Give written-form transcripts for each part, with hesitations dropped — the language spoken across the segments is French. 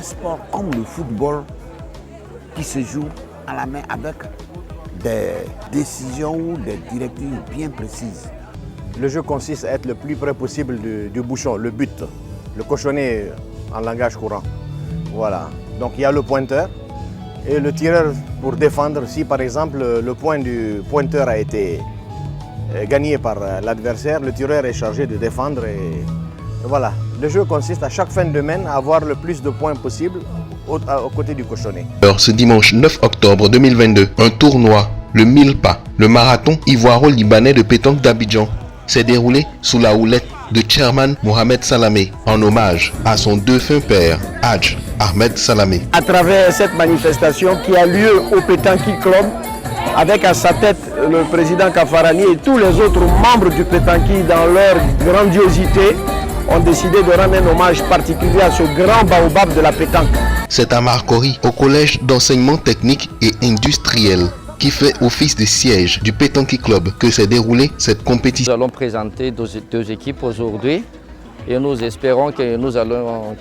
sport comme le football qui se joue à la main avec des décisions ou des directives bien précises. Le jeu consiste à être le plus près possible du bouchon, le but, le cochonnet en langage courant. Voilà. Donc il y a le pointeur et le tireur pour défendre. Si par exemple le point du pointeur a été gagné par l'adversaire, le tireur est chargé de défendre. Et voilà. Le jeu consiste à chaque fin de domaine à avoir le plus de points possible aux côtés du cochonnet. Alors ce dimanche 9 octobre 2022, un tournoi, le 1000 pas, le marathon ivoiro-libanais de pétanque d'Abidjan, s'est déroulé sous la houlette de Chairman Mohamed Salamé, en hommage à son défunt père, Hadj Ahmed Salamé. À travers cette manifestation qui a lieu au Pétanqui Club, avec à sa tête le président Kafarani et tous les autres membres du Pétanqui dans leur grandiosité, ont décidé de rendre un hommage particulier à ce grand baobab de la pétanque. C'est à Marcory, au collège d'enseignement technique et industriel, qui fait office de siège du Pétanqui Club, que s'est déroulée cette compétition. Nous allons présenter deux équipes aujourd'hui et nous espérons que nous allons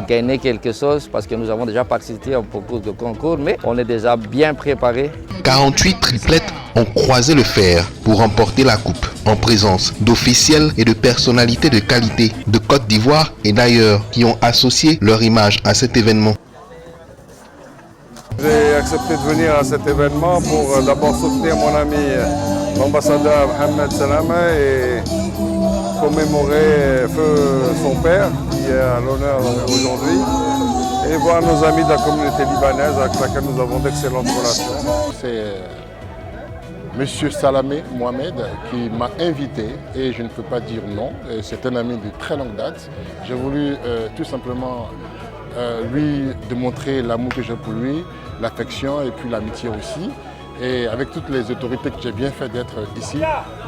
gagner quelque chose parce que nous avons déjà participé au concours, mais on est déjà bien préparés. 48 triplettes ont croisé le fer pour remporter la coupe, en présence d'officiels et de personnalités de qualité de Côte d'Ivoire et d'ailleurs qui ont associé leur image à cet événement. J'ai accepté de venir à cet événement pour d'abord soutenir mon ami l'ambassadeur Mohamed Salamé et commémorer son père qui est à l'honneur aujourd'hui et voir nos amis de la communauté libanaise avec laquelle nous avons d'excellentes relations. C'est Monsieur Salamé Mohamed qui m'a invité et je ne peux pas dire non. C'est un ami de très longue date. J'ai voulu tout simplement lui démontrer l'amour que j'ai pour lui, l'affection et puis l'amitié aussi. Et avec toutes les autorités que j'ai bien fait d'être ici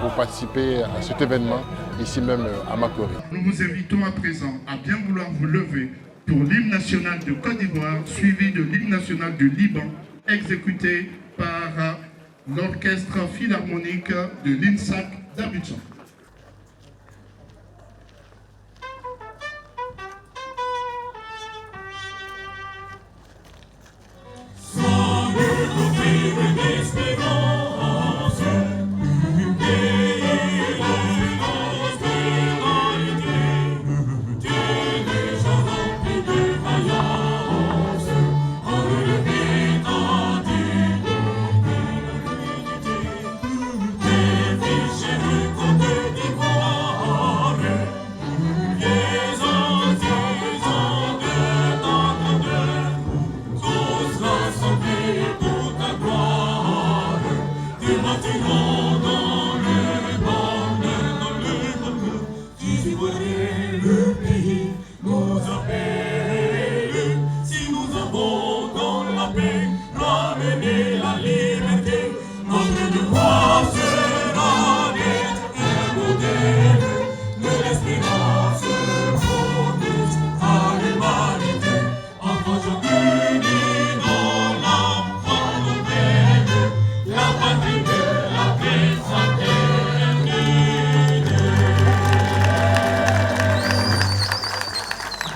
pour participer à cet événement, ici même à Marcory. Nous vous invitons à présent à bien vouloir vous lever pour l'hymne national de Côte d'Ivoire, suivi de l'hymne national du Liban, exécuté par l'orchestre philharmonique de l'INSAC d'Abidjan.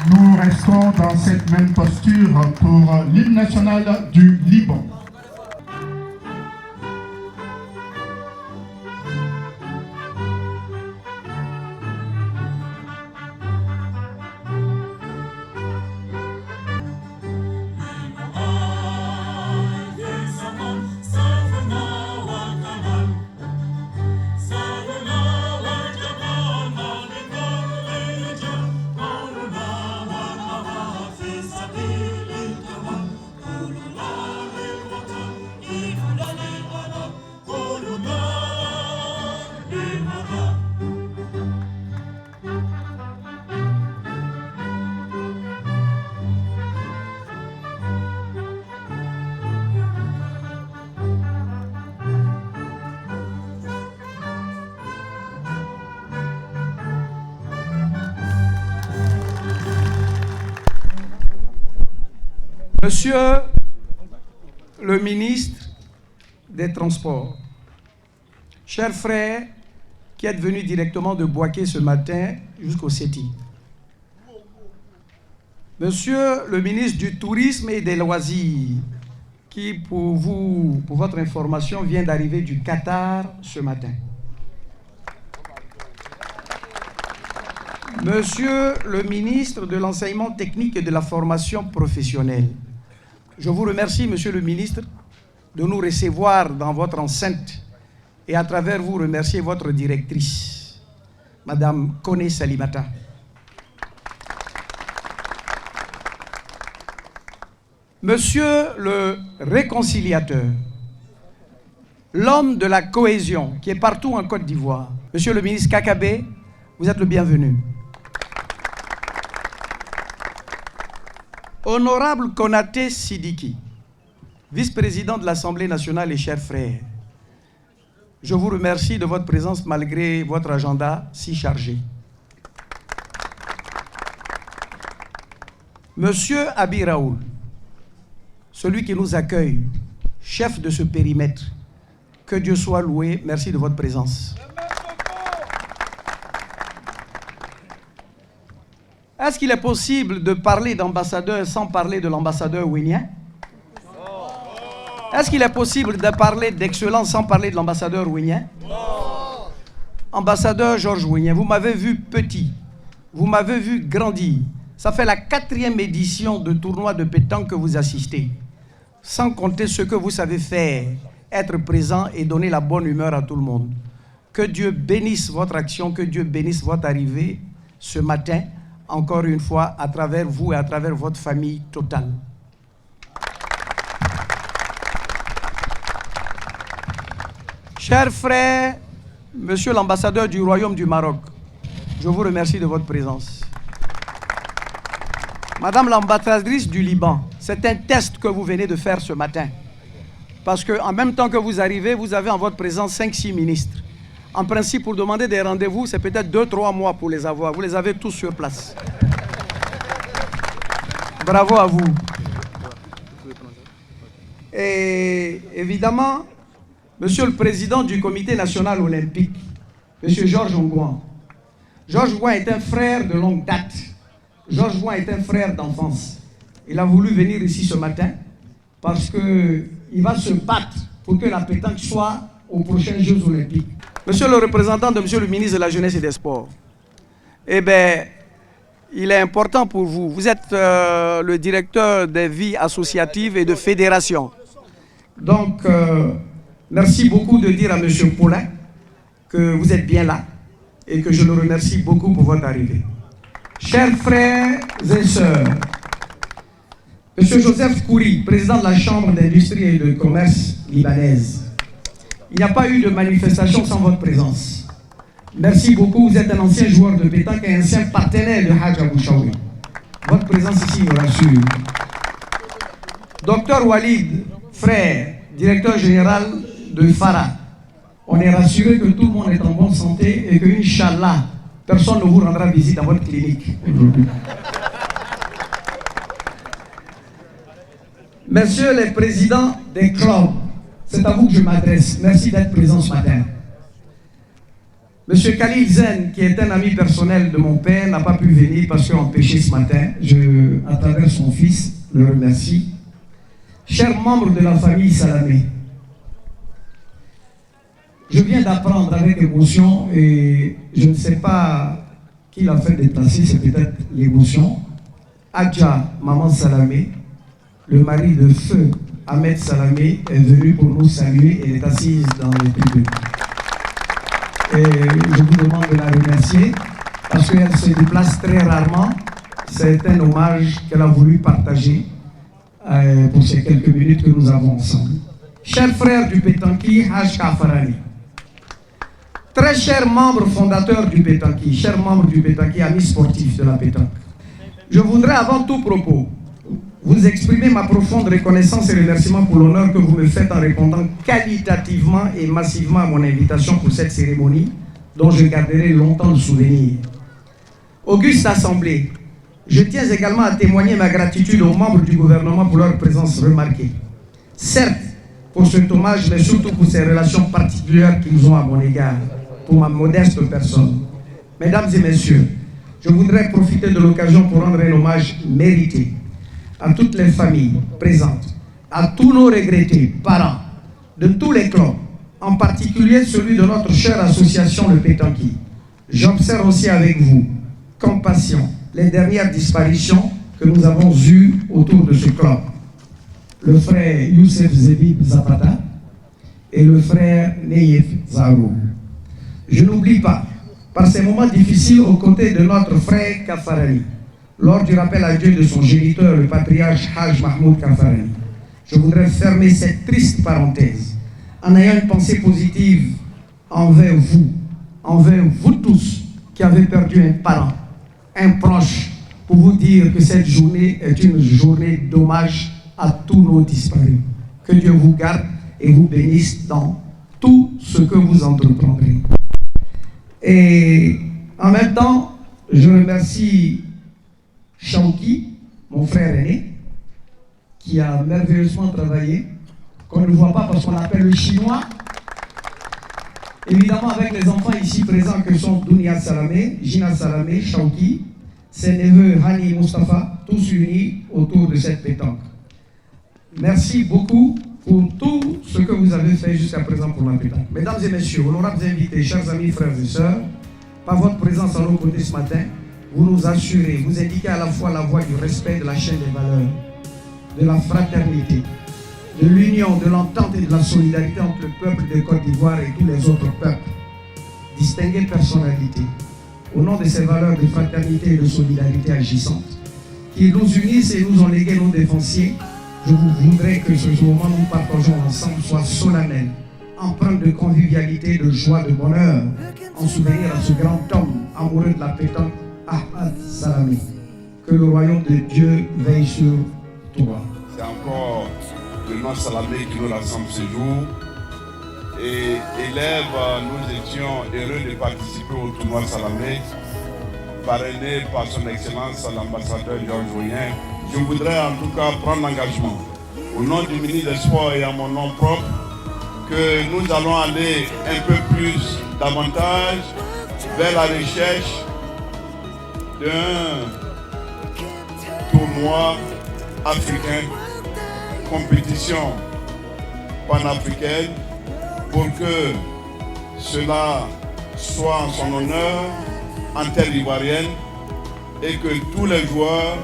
Nous restons dans cette même posture pour l'hymne national du Liban. Monsieur le ministre des Transports, chers frères qui êtes venus directement de Bouaké ce matin jusqu'au CETI, Monsieur le ministre du Tourisme et des Loisirs, qui, pour votre information, vient d'arriver du Qatar ce matin. Monsieur le ministre de l'Enseignement technique et de la formation professionnelle, je vous remercie, monsieur le ministre, de nous recevoir dans votre enceinte et à travers vous remercier votre directrice, Madame Kone Salimata. Monsieur le réconciliateur, l'homme de la cohésion qui est partout en Côte d'Ivoire, monsieur le ministre Kakabe, vous êtes le bienvenu. Honorable Konaté Sidiki, vice-président de l'Assemblée nationale et cher frère, je vous remercie de votre présence malgré votre agenda si chargé. Monsieur Abi Raoul, celui qui nous accueille, chef de ce périmètre, que Dieu soit loué, merci de votre présence. Est-ce qu'il est possible de parler d'ambassadeur sans parler de l'ambassadeur Ouénien? Est-ce qu'il est possible de parler d'excellence sans parler de l'ambassadeur Ouénien? Ambassadeur Georges Ouénien, vous m'avez vu petit, vous m'avez vu grandir. Ça fait la 4e édition de tournoi de pétanque que vous assistez. Sans compter ce que vous savez faire, être présent et donner la bonne humeur à tout le monde. Que Dieu bénisse votre action, que Dieu bénisse votre arrivée ce matin, encore une fois, à travers vous et à travers votre famille totale. Chers frères, monsieur l'ambassadeur du Royaume du Maroc, je vous remercie de votre présence. Madame l'ambassadrice du Liban, c'est un test que vous venez de faire ce matin. Parce qu'en même temps que vous arrivez, vous avez en votre présence 5-6 ministres. En principe, pour demander des rendez-vous, c'est peut-être 2-3 mois pour les avoir. Vous les avez tous sur place. Bravo à vous. Et évidemment, monsieur le président du comité national olympique, monsieur Georges Ongouan. Georges Ongouan est un frère de longue date. Georges Ongouan est un frère d'enfance. Il a voulu venir ici ce matin parce qu'il va se battre pour que la pétanque soit aux prochains Jeux olympiques. Monsieur le représentant de monsieur le ministre de la Jeunesse et des Sports, eh bien, il est important pour vous. Vous êtes le directeur des vies associatives et de fédération. Donc, merci beaucoup de dire à monsieur Paulin que vous êtes bien là et que je le remercie beaucoup pour votre arrivée. Chers frères et sœurs, monsieur Joseph Kouri, président de la Chambre d'industrie et de commerce libanaise, il n'y a pas eu de manifestation sans votre présence. Merci beaucoup, vous êtes un ancien joueur de pétanque et un ancien partenaire de Hadj Abou Chaoui. Votre présence ici nous rassure. Docteur Walid, frère, directeur général de FARA, on est rassuré que tout le monde est en bonne santé et que, Inch'Allah, personne ne vous rendra visite dans votre clinique aujourd'hui. Messieurs les présidents des clubs, c'est à vous que je m'adresse. Merci d'être présent ce matin. Monsieur Khalil Zen, qui est un ami personnel de mon père, n'a pas pu venir parce qu'il est empêché ce matin. Je, à travers son fils, le remercie. Chers membres de la famille Salamé, je viens d'apprendre avec émotion et je ne sais pas qui l'a fait déplacer, c'est peut-être l'émotion. Adja, maman Salamé, le mari de feu Ahmed Salamé, est venu pour nous saluer. Elle est assise dans le public. Et je vous demande de la remercier parce qu'elle se déplace très rarement. C'est un hommage qu'elle a voulu partager pour ces quelques minutes que nous avons ensemble. Chers frères du Pétanqui, Haj Kafarani, très chers membres fondateurs du Pétanqui, chers membres du Pétanqui, amis sportifs de la pétanque, je voudrais avant tout propos vous exprimer ma profonde reconnaissance et remerciement pour l'honneur que vous me faites en répondant qualitativement et massivement à mon invitation pour cette cérémonie dont je garderai longtemps le souvenir. Auguste Assemblée, je tiens également à témoigner ma gratitude aux membres du gouvernement pour leur présence remarquée. Certes, pour cet hommage, mais surtout pour ces relations particulières qu'ils ont à mon égard, pour ma modeste personne. Mesdames et messieurs, Je voudrais profiter de l'occasion pour rendre un hommage mérité à toutes les familles présentes, à tous nos regrettés parents de tous les clubs, en particulier celui de notre chère association Le Pétanqui. J'observe aussi avec vous, compassion, les dernières disparitions que nous avons eues autour de ce club. Le frère Youssef Zebib Zapata et le frère Neyef Zarou. Je n'oublie pas, par ces moments difficiles aux côtés de notre frère Kafarani, lors du rappel à Dieu de son géniteur, le patriarche Haj Mahmoud Kafarani, je voudrais fermer cette triste parenthèse en ayant une pensée positive envers vous tous qui avez perdu un parent, un proche, pour vous dire que cette journée est une journée d'hommage à tous nos disparus. Que Dieu vous garde et vous bénisse dans tout ce que vous entreprendrez. Et en même temps, je remercie Chauki, mon frère aîné, qui a merveilleusement travaillé, qu'on ne voit pas parce qu'on l'appelle le chinois. Évidemment, avec les enfants ici présents que sont Dounia Salamé, Gina Salamé, Chauki, ses neveux Hani et Mustafa, tous unis autour de cette pétanque. Merci beaucoup pour tout ce que vous avez fait jusqu'à présent pour la pétanque. Mesdames et messieurs, honorables invités, chers amis, frères et sœurs, par votre présence à nos côtés ce matin, vous nous assurez, vous indiquez à la fois la voie du respect de la chaîne des valeurs, de la fraternité, de l'union, de l'entente et de la solidarité entre le peuple de Côte d'Ivoire et tous les autres peuples. Distinguées personnalités, au nom de ces valeurs de fraternité et de solidarité agissantes, qui nous unissent et nous ont légué nos défonciers, je vous voudrais que ce moment que nous partageons ensemble soit solennel, empreint de convivialité, de joie, de bonheur, en souvenir à ce grand homme amoureux de la pétanque, Ahmad Salamé. Que le royaume de Dieu veille sur toi. C'est encore le nom Salamé qui nous rassemble ce jour. Et élèves, nous étions heureux de participer au tournoi Salamé, parrainé par son Excellence l'ambassadeur Georges Voyen. Je voudrais en tout cas prendre l'engagement, au nom du ministre des Sports et à mon nom propre, que nous allons aller un peu plus, davantage, vers la recherche d'un tournoi africain, compétition panafricaine, pour que cela soit en son honneur, en terre ivoirienne, et que tous les joueurs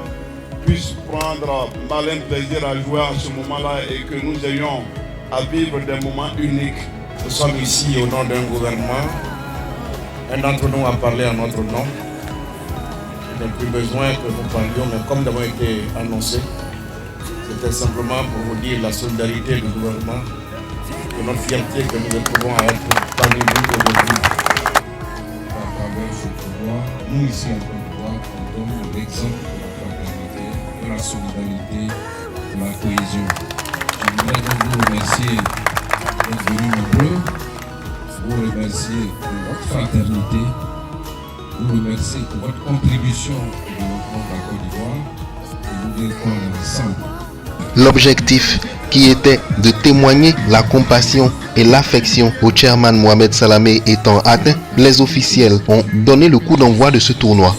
puissent prendre malin plaisir à jouer à ce moment-là et que nous ayons à vivre des moments uniques. Nous sommes ici au nom d'un gouvernement. Un d'entre nous a parlé en notre nom. Il n'y a plus besoin que nous parlions, mais comme nous avons été annoncés, c'était simplement pour vous dire la solidarité du gouvernement et notre fierté que nous éprouvons à être parmi vous aujourd'hui. À travers ce tournoi, nous ici en Côte d'Ivoire, on donne l'exemple de la fraternité, de la solidarité, de la cohésion. Je voudrais donc vous remercier d'être venus nombreux, vous remercier pour votre fraternité, vous remercier pour votre contribution au développement de la Côte d'Ivoire et vous dire qu'on est ensemble. L'objectif qui était de témoigner la compassion et l'affection au chairman Mohamed Salamé étant atteint, les officiels ont donné le coup d'envoi de ce tournoi.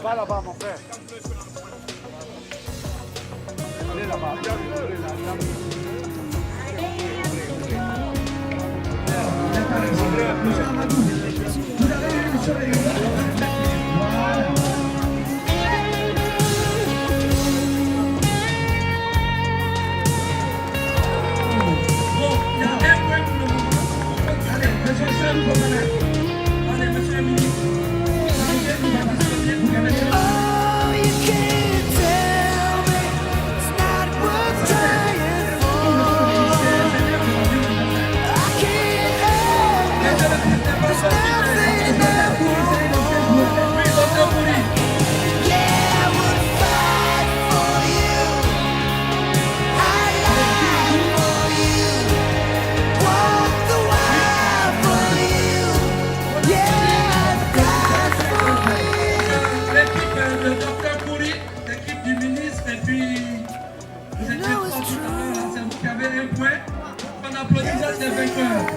Va là-bas, mon frère. Allez là-bas. un point. On applaudit les vainqueurs.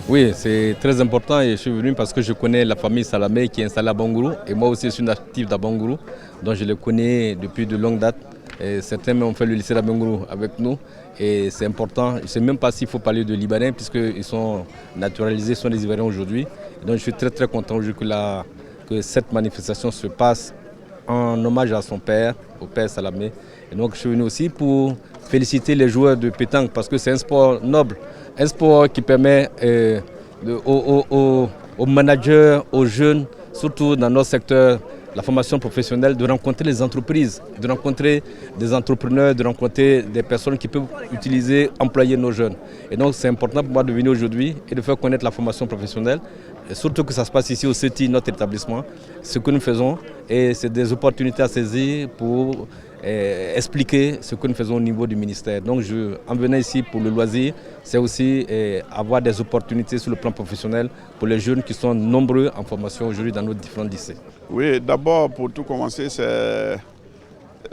Oui, c'est très important et je suis venu parce que je connais la famille Salamé qui est installée à Bangourou et moi aussi je suis natif de Bangourou, donc je les connais depuis de longue date. Et certains ont fait le lycée de Bangourou avec nous et c'est important. Je ne sais même pas s'il faut parler de Libanais puisqu'ils sont naturalisés, sont des Ivoiriens aujourd'hui. Donc je suis très très content que cette manifestation se passe en hommage à son père, au père Salamé. Et donc je suis venu aussi pour féliciter les joueurs de pétanque parce que c'est un sport noble. Un sport qui permet aux managers, aux jeunes, surtout dans notre secteur, la formation professionnelle, de rencontrer les entreprises, de rencontrer des entrepreneurs, de rencontrer des personnes qui peuvent employer nos jeunes. Et donc c'est important pour moi de venir aujourd'hui et de faire connaître la formation professionnelle, et surtout que ça se passe ici au CETI, notre établissement. Ce que nous faisons, et c'est des opportunités à saisir pour expliquer ce que nous faisons au niveau du ministère. Donc en venant ici pour le loisir, c'est aussi avoir des opportunités sur le plan professionnel pour les jeunes qui sont nombreux en formation aujourd'hui dans nos différents lycées. Oui, d'abord pour tout commencer, c'est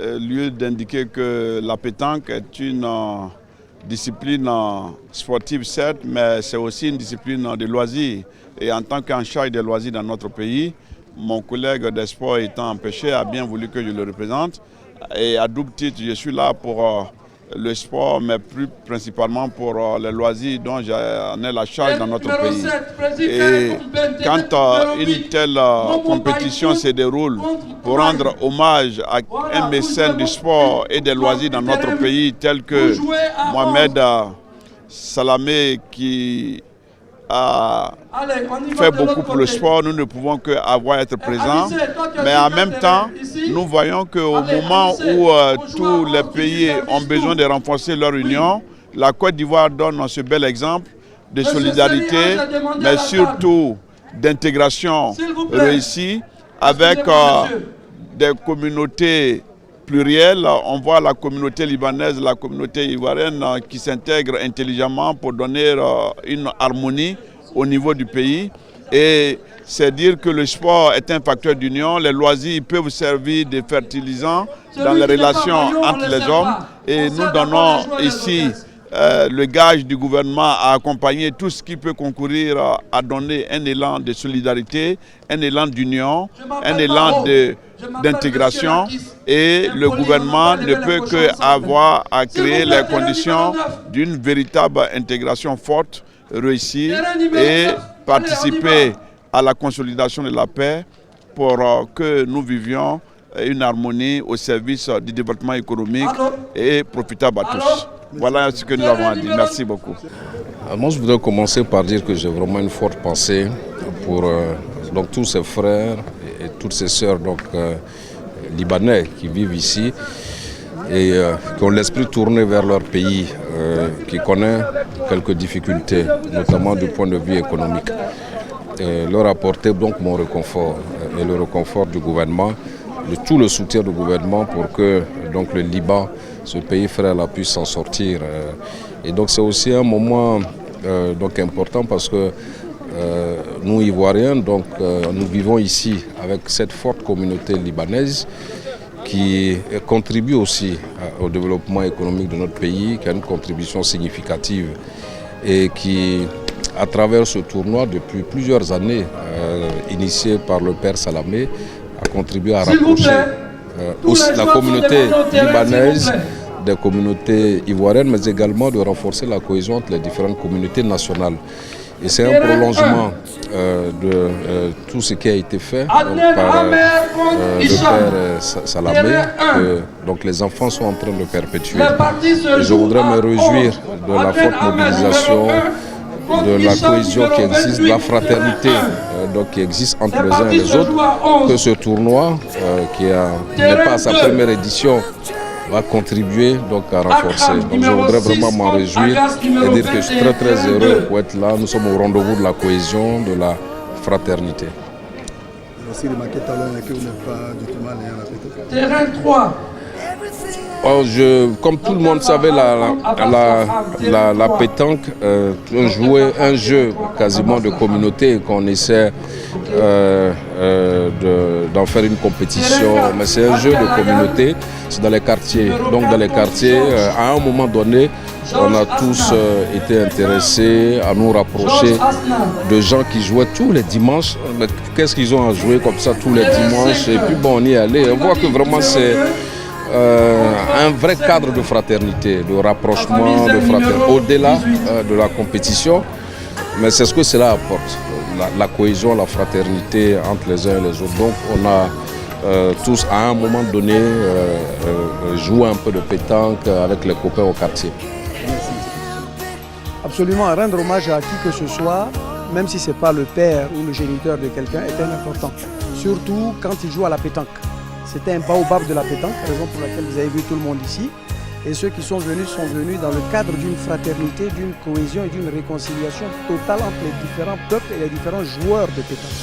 lieu d'indiquer que la pétanque est une discipline sportive certes, mais c'est aussi une discipline de loisirs. Et en tant qu'en charge des loisirs dans notre pays, mon collègue des sports étant empêché a bien voulu que je le représente. Et à double titre, je suis là pour le sport, mais plus principalement pour les loisirs dont j'en ai la charge dans notre pays. Et quand une telle compétition se déroule pour rendre hommage à un mécène du sport et des loisirs dans notre pays, tel que Mohamed Salamé, qui a fait beaucoup pour le sport, nous ne pouvons qu'avoir être présents. Mais en même temps, nous voyons qu'au moment où tous les pays ont besoin de renforcer leur union, la Côte d'Ivoire donne ce bel exemple de solidarité, mais surtout d'intégration réussie avec des communautés plurielles. On voit la communauté libanaise, la communauté ivoirienne qui s'intègrent intelligemment pour donner une harmonie au niveau du pays. Et c'est dire que le sport est un facteur d'union. Les loisirs peuvent servir de fertilisants dans les relations entre les hommes. Et nous donnons ici le gage du gouvernement à accompagner tout ce qui peut concourir à donner un élan de solidarité, un élan d'union, un élan d'intégration. Et le gouvernement ne peut qu'avoir à créer les conditions d'une véritable intégration forte, réussie, et participer à la consolidation de la paix pour que nous vivions une harmonie au service du développement économique et profitable à tous. Voilà ce que nous avons à dire. Merci beaucoup. Moi, je voudrais commencer par dire que j'ai vraiment une forte pensée pour donc, tous ces frères et toutes ces sœurs libanais qui vivent ici et qui ont l'esprit tourné vers leur pays, qui connaît quelques difficultés, notamment du point de vue économique. Et leur apporter donc mon réconfort et le réconfort du gouvernement, de tout le soutien du gouvernement pour que donc, le Liban, ce pays frère, puisse s'en sortir Et donc c'est aussi un moment donc important parce que nous Ivoiriens, donc, nous vivons ici avec cette forte communauté libanaise qui contribue aussi au développement économique de notre pays, qui a une contribution significative et qui, à travers ce tournoi depuis plusieurs années, initié par le père Salamé, a contribué à rapprocher aussi la communauté libanaise des communautés ivoiriennes, mais également de renforcer la cohésion entre les différentes communautés nationales. Et c'est un prolongement de tout ce qui a été fait par le père Salamé, que donc les enfants sont en train de perpétuer. Et je voudrais me réjouir de la forte mobilisation, de la cohésion qui existe, de la fraternité donc, qui existe entre les uns et les autres, que ce tournoi, qui n'est pas à sa première édition, va contribuer donc à renforcer. Donc je voudrais vraiment m'en réjouir et dire que je suis très très heureux pour être là. Nous sommes au rendez-vous de la cohésion, de la fraternité. Merci de marquer tout à l'heure que vous n'êtes pas du tout mal à la pétanque. Terrain 3. Oh, comme tout le monde savait, la pétanque, un jeu quasiment de communauté qu'on essaie d'en faire une compétition, mais c'est un jeu de communauté, c'est dans les quartiers. Donc dans les quartiers, à un moment donné, on a tous été intéressés à nous rapprocher de gens qui jouaient tous les dimanches. Qu'est-ce qu'ils ont à jouer comme ça tous les dimanches? Et puis bon, on y allait. On voit que vraiment c'est un vrai cadre de fraternité, de rapprochement, de fraternité, au-delà de la compétition. Mais c'est ce que cela apporte, la cohésion, la fraternité entre les uns et les autres. Donc on a tous à un moment donné joué un peu de pétanque avec les copains au quartier. Absolument, rendre hommage à qui que ce soit, même si ce n'est pas le père ou le géniteur de quelqu'un, est important. Surtout quand il joue à la pétanque. C'était un baobab de la pétanque, raison pour laquelle vous avez vu tout le monde ici. Et ceux qui sont venus dans le cadre d'une fraternité, d'une cohésion et d'une réconciliation totale entre les différents peuples et les différents joueurs de pétanque.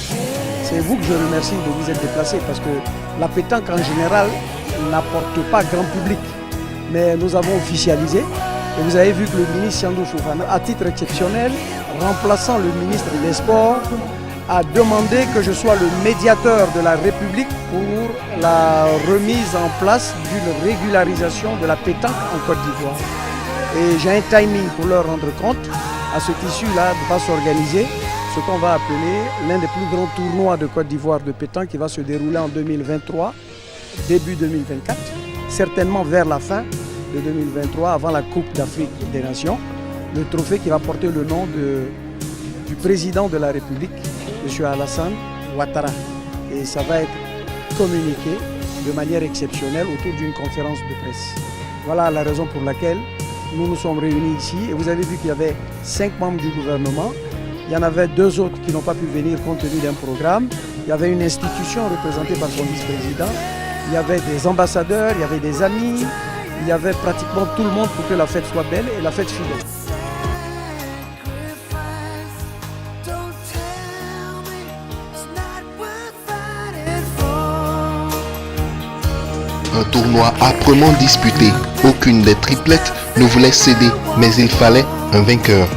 C'est vous que je remercie de vous être déplacés parce que la pétanque en général n'apporte pas grand public. Mais nous avons officialisé et vous avez vu que le ministre Siandou Fofana, à titre exceptionnel, remplaçant le ministre des Sports, a demandé que je sois le médiateur de la République pour la remise en place d'une régularisation de la pétanque en Côte d'Ivoire. Et j'ai un timing pour leur rendre compte à cet issue-là va s'organiser ce qu'on va appeler l'un des plus grands tournois de Côte d'Ivoire de pétanque qui va se dérouler en 2023, début 2024, certainement vers la fin de 2023, avant la Coupe d'Afrique des Nations. Le trophée qui va porter le nom du président de la République, M. Alassane Ouattara. Et ça va être communiqué de manière exceptionnelle autour d'une conférence de presse. Voilà la raison pour laquelle nous nous sommes réunis ici. Et vous avez vu qu'il y avait 5 membres du gouvernement. Il y en avait 2 autres qui n'ont pas pu venir compte tenu d'un programme. Il y avait une institution représentée par son vice-président. Il y avait des ambassadeurs, il y avait des amis. Il y avait pratiquement tout le monde pour que la fête soit belle et la fête fidèle. Un tournoi âprement disputé. Aucune des triplettes ne voulait céder, mais il fallait un vainqueur.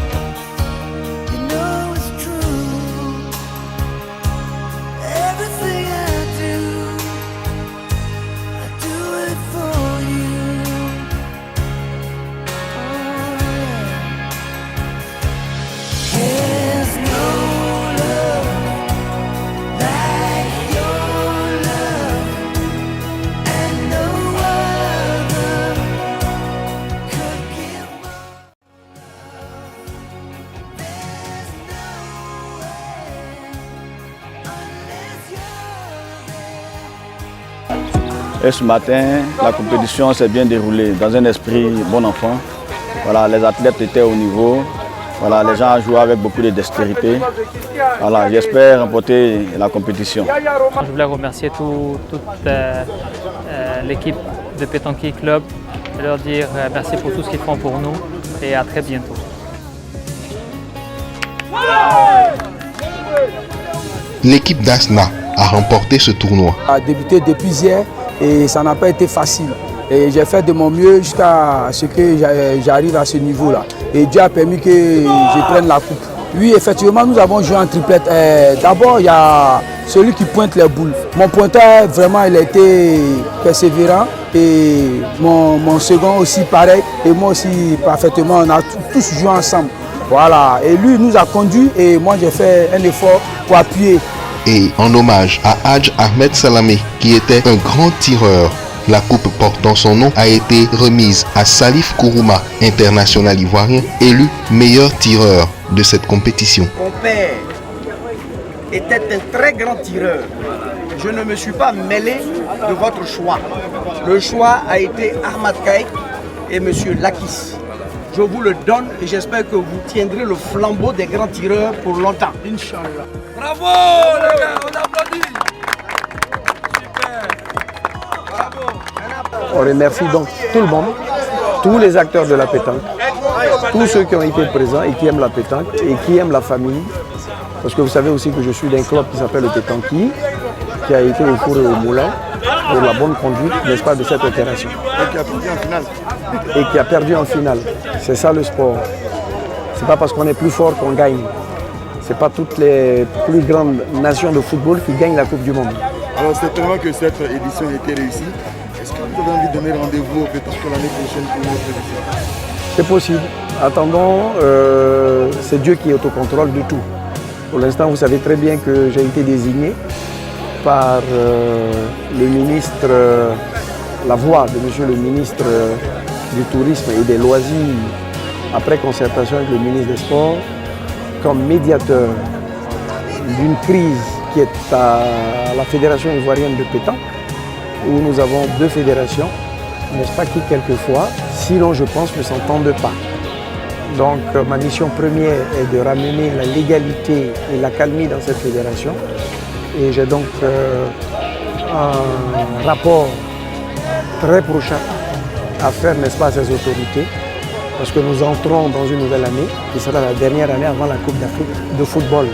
Et ce matin, la compétition s'est bien déroulée dans un esprit bon enfant. Voilà, les athlètes étaient au niveau. Voilà, les gens ont joué avec beaucoup de dextérité. Voilà, j'espère remporter la compétition. Je voulais remercier toute l'équipe de Pétanque Club et leur dire merci pour tout ce qu'ils font pour nous et à très bientôt. L'équipe d'Asna a remporté ce tournoi. A débuté depuis hier et ça n'a pas été facile. Et j'ai fait de mon mieux jusqu'à ce que j'arrive à ce niveau-là. Et Dieu a permis que je prenne la coupe. Oui, effectivement, nous avons joué en triplette. D'abord, il y a celui qui pointe les boules. Mon pointeur, vraiment, il a été persévérant. Et mon second aussi, pareil. Et moi aussi, parfaitement. On a tous joué ensemble. Voilà. Et lui nous a conduits et moi, j'ai fait un effort pour appuyer. Et en hommage à Hadj Ahmed Salamé, qui était un grand tireur, la coupe portant son nom a été remise à Salif Kourouma, international ivoirien, élu meilleur tireur de cette compétition. Mon père était un très grand tireur. Je ne me suis pas mêlé de votre choix. Le choix a été Ahmad Kaïk et M. Lakis. Je vous le donne et j'espère que vous tiendrez le flambeau des grands tireurs pour longtemps. Inch'Allah. Bravo les gars, on applaudit. On remercie donc tout le monde, tous les acteurs de la pétanque, tous ceux qui ont été présents et qui aiment la pétanque et qui aiment la famille. Parce que vous savez aussi que je suis d'un club qui s'appelle le Pétanqui, qui a été au four et au moulin pour la bonne conduite, n'est-ce pas, de cette opération. Et qui a perdu en finale. Et qui a perdu en finale. C'est ça le sport. C'est pas parce qu'on est plus fort qu'on gagne. C'est pas toutes les plus grandes nations de football qui gagnent la Coupe du Monde. Alors certainement que cette édition a été réussie. Est-ce que vous avez envie de donner rendez-vous peut-être l'année prochaine pour notre édition? C'est possible. Attendons, c'est Dieu qui est au contrôle de tout. Pour l'instant, vous savez très bien que j'ai été désigné par le ministre, la voix de monsieur le ministre du Tourisme et des Loisirs, après concertation avec le ministre des Sports, comme médiateur d'une crise qui est à la Fédération ivoirienne de pétanque, où nous avons deux fédérations, n'est-ce pas, qui quelquefois, sinon je pense, ne s'entendent pas. Donc ma mission première est de ramener la légalité et la calmie dans cette fédération. Et j'ai donc un rapport très prochain à faire, n'est-ce pas, à ces autorités, parce que nous entrons dans une nouvelle année, qui sera la dernière année avant la Coupe d'Afrique de football.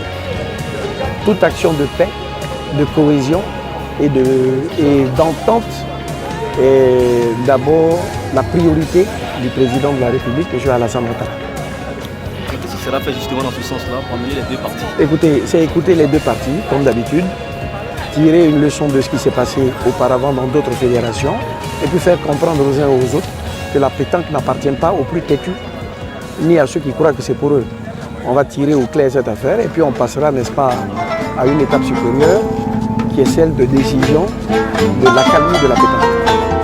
Toute action de paix, de cohésion et d'entente est d'abord la priorité du président de la République, M. Alassane Ouattara. Qu'est-ce qui sera fait justement dans ce sens-là pour amener les deux parties? Écoutez, c'est écouter les deux parties, comme d'habitude, tirer une leçon de ce qui s'est passé auparavant dans d'autres fédérations, et puis faire comprendre aux uns et aux autres que la pétanque n'appartient pas aux plus têtus, ni à ceux qui croient que c'est pour eux. On va tirer au clair cette affaire, et puis on passera, n'est-ce pas, à une étape supérieure, qui est celle de décision de la calmie de la pétanque.